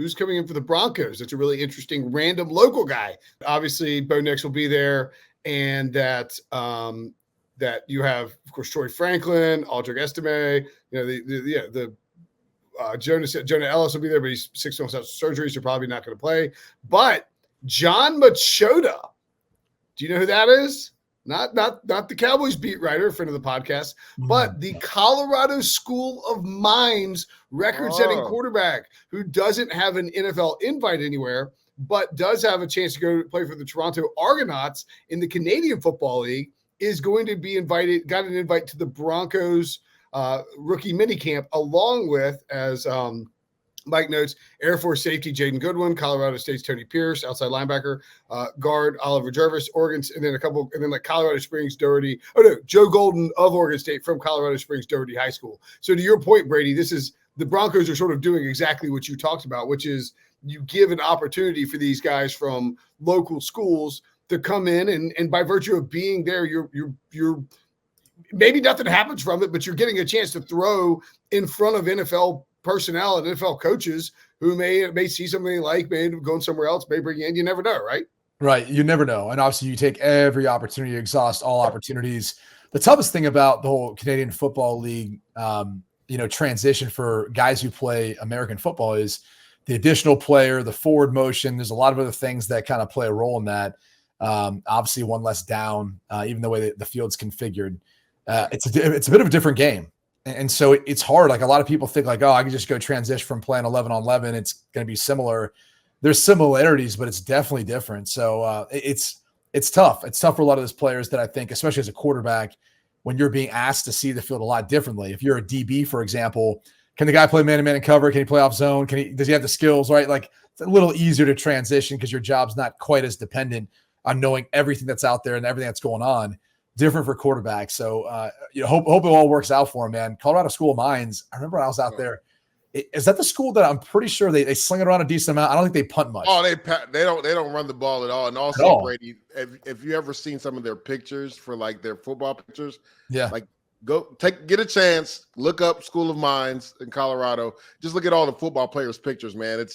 who's coming in for the Broncos. It's a really interesting random local guy. Obviously, Bo Nix will be there, and that you have, of course, Troy Franklin, Aldrich Estime, Jonah Ellis will be there, but he's 6 months out of surgery, so probably not going to play. But John Machota, do you know who that is? Not the Cowboys beat writer, friend of the podcast, but the Colorado School of Mines record-setting quarterback who doesn't have an NFL invite anywhere, but does have a chance to go play for the Toronto Argonauts in the Canadian Football League, is going to be got an invite to the Broncos rookie minicamp, along with, as Mike notes, Air Force safety Jaden Goodwin, Colorado State's Tony Pierce, outside linebacker, guard Oliver Jervis, Oregon's, and then like Colorado Springs Doherty. Oh no, Joe Golden of Oregon State from Colorado Springs Doherty High School. So to your point, Brady, the Broncos are sort of doing exactly what you talked about, which is you give an opportunity for these guys from local schools to come in, and by virtue of being there, you're maybe nothing happens from it, but you're getting a chance to throw in front of NFL personnel and NFL coaches who may see something they like, may going somewhere else, may bring you in. You never know, right? Right. You never know. And obviously you take every opportunity, exhaust all opportunities. The toughest thing about the whole Canadian Football League, transition for guys who play American football is the additional player, the forward motion. There's a lot of other things that kind of play a role in that. Obviously one less down, even the way the field's configured. It's a bit of a different game. And so it's hard. Like a lot of people think like, oh, I can just go transition from playing 11 on 11. It's going to be similar. There's similarities, but it's definitely different. So it's tough. It's tough for a lot of those players that I think, especially as a quarterback, when you're being asked to see the field a lot differently. If you're a DB, for example, can the guy play man-to-man and cover? Can he play off zone? Does he have the skills, right? Like it's a little easier to transition because your job's not quite as dependent on knowing everything that's out there and everything that's going on. Different for quarterbacks. So hope it all works out for him, man. Colorado School of Mines. I remember when I was out there. Is that the school that I'm pretty sure they sling it around a decent amount? I don't think they punt much. Oh, they don't run the ball at all. And also, Brady, if you ever seen some of their pictures for like their football pictures, like get a chance, look up School of Mines in Colorado. Just look at all the football players' pictures, man.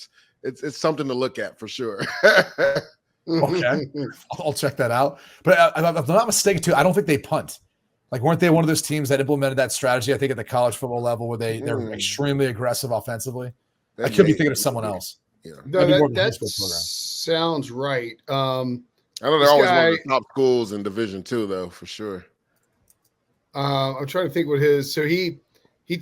It's something to look at for sure. Okay, I'll check that out. But if I'm not mistaken, too, I don't think they punt. Like, weren't they one of those teams that implemented that strategy? I think at the college football level, where they're extremely aggressive offensively. I could be thinking of someone else. Yeah, no, that sounds right. I know they're always one of the top schools in Division II, though, for sure. I'm trying to think what his. So he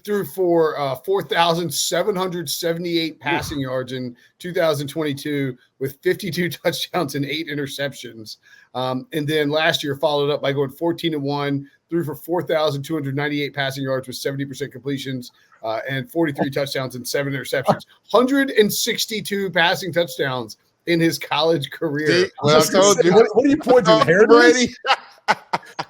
threw for 4,778 passing yards in 2022 with 52 touchdowns and 8 interceptions. And then last year followed up by going 14-1, threw for 4,298 passing yards with 70% completions and 43 touchdowns and 7 interceptions. 162 passing touchdowns in his college career. Well, I told you. What are you pointing to? Hair, Brady?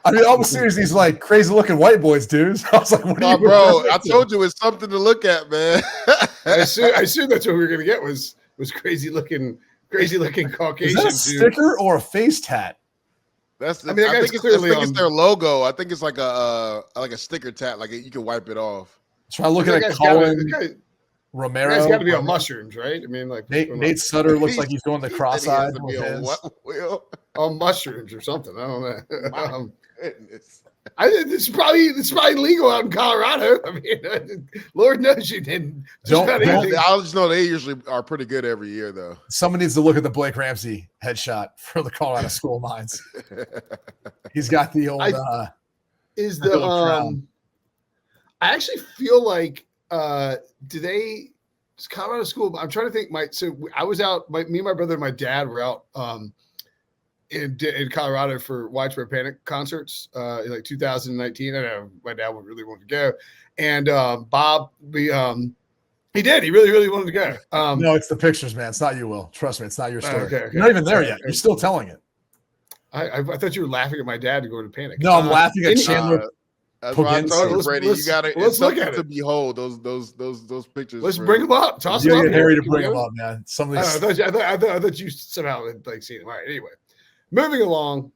I mean, all the series, these like crazy looking white boys, dudes. I was like, what are you bro? I told you it's something to look at, man. I assume that's what we were gonna get was crazy looking Caucasian. Is that a sticker or a face tat? I think it's their logo. I think it's like a sticker tat, like you can wipe it off. Try looking at Colin Romero. He's got to be on mushrooms, right? I mean, like Nate Sutter looks like he's doing the cross-eyed on mushrooms or something. I don't know. My goodness. It's probably legal out in Colorado. I mean, Lord knows you didn't. I just know they usually are pretty good every year, though. Someone needs to look at the Blake Ramsey headshot for the Colorado School of Mines. He's got the old. I actually feel like. Does Colorado School? I'm trying to think. So I was out. Me and my brother and my dad were out in Colorado for Widespread Panic concerts in like 2019. I know my dad would really want to go, and Bob, he did. He really wanted to go. No, it's the pictures, man. It's not you, Will. Trust me, it's not your story. Okay. You're not even there yet. You're still telling it. I thought you were laughing at my dad going to panic. No, I'm laughing at Chandler. That's why I told you, Brady. You got to. Let's look at it. To behold those pictures. Let's bring them up. Toss them up. Harry to bring them up, man. Some of these. I thought you somehow had like seen them. All right. Anyway, moving along.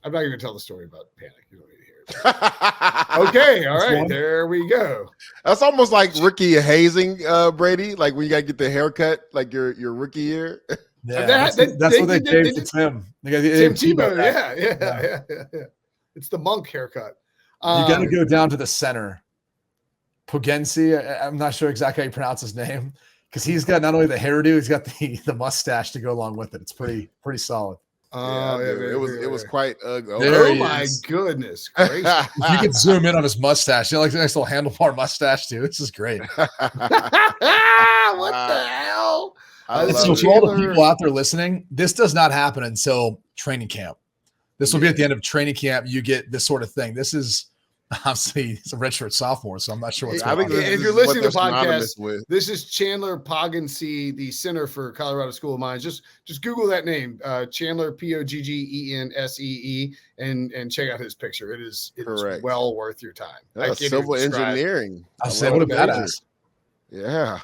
I'm not going to tell the story about panic. You don't need to hear Okay, all right, there we go. That's almost like rookie hazing, Brady. Like when you got to get the haircut, like your rookie year. Yeah, that's what they gave to Tim. They got Tim Tebow. Yeah. It's the monk haircut. You got to go down to the center. Pugensi, I'm not sure exactly how you pronounce his name, because he's got not only the hairdo, he's got the mustache to go along with it. It's pretty solid. It was quite ugly. Oh my goodness gracious! You can zoom in on his mustache. You know, like a nice little handlebar mustache too. This is great. What the hell? So for all the people out there listening, this does not happen until training camp. This will be at the end of training camp. You get this sort of thing. This is obviously it's a redshirt sophomore, so I'm not sure what's going on. If you're listening to the podcast, this is Chandler Poggensee, the center for Colorado School of Mines. Just Google that name, Chandler Poggensee, and check out his picture. It is well worth your time. Civil engineering. I said, what a badass. Yeah.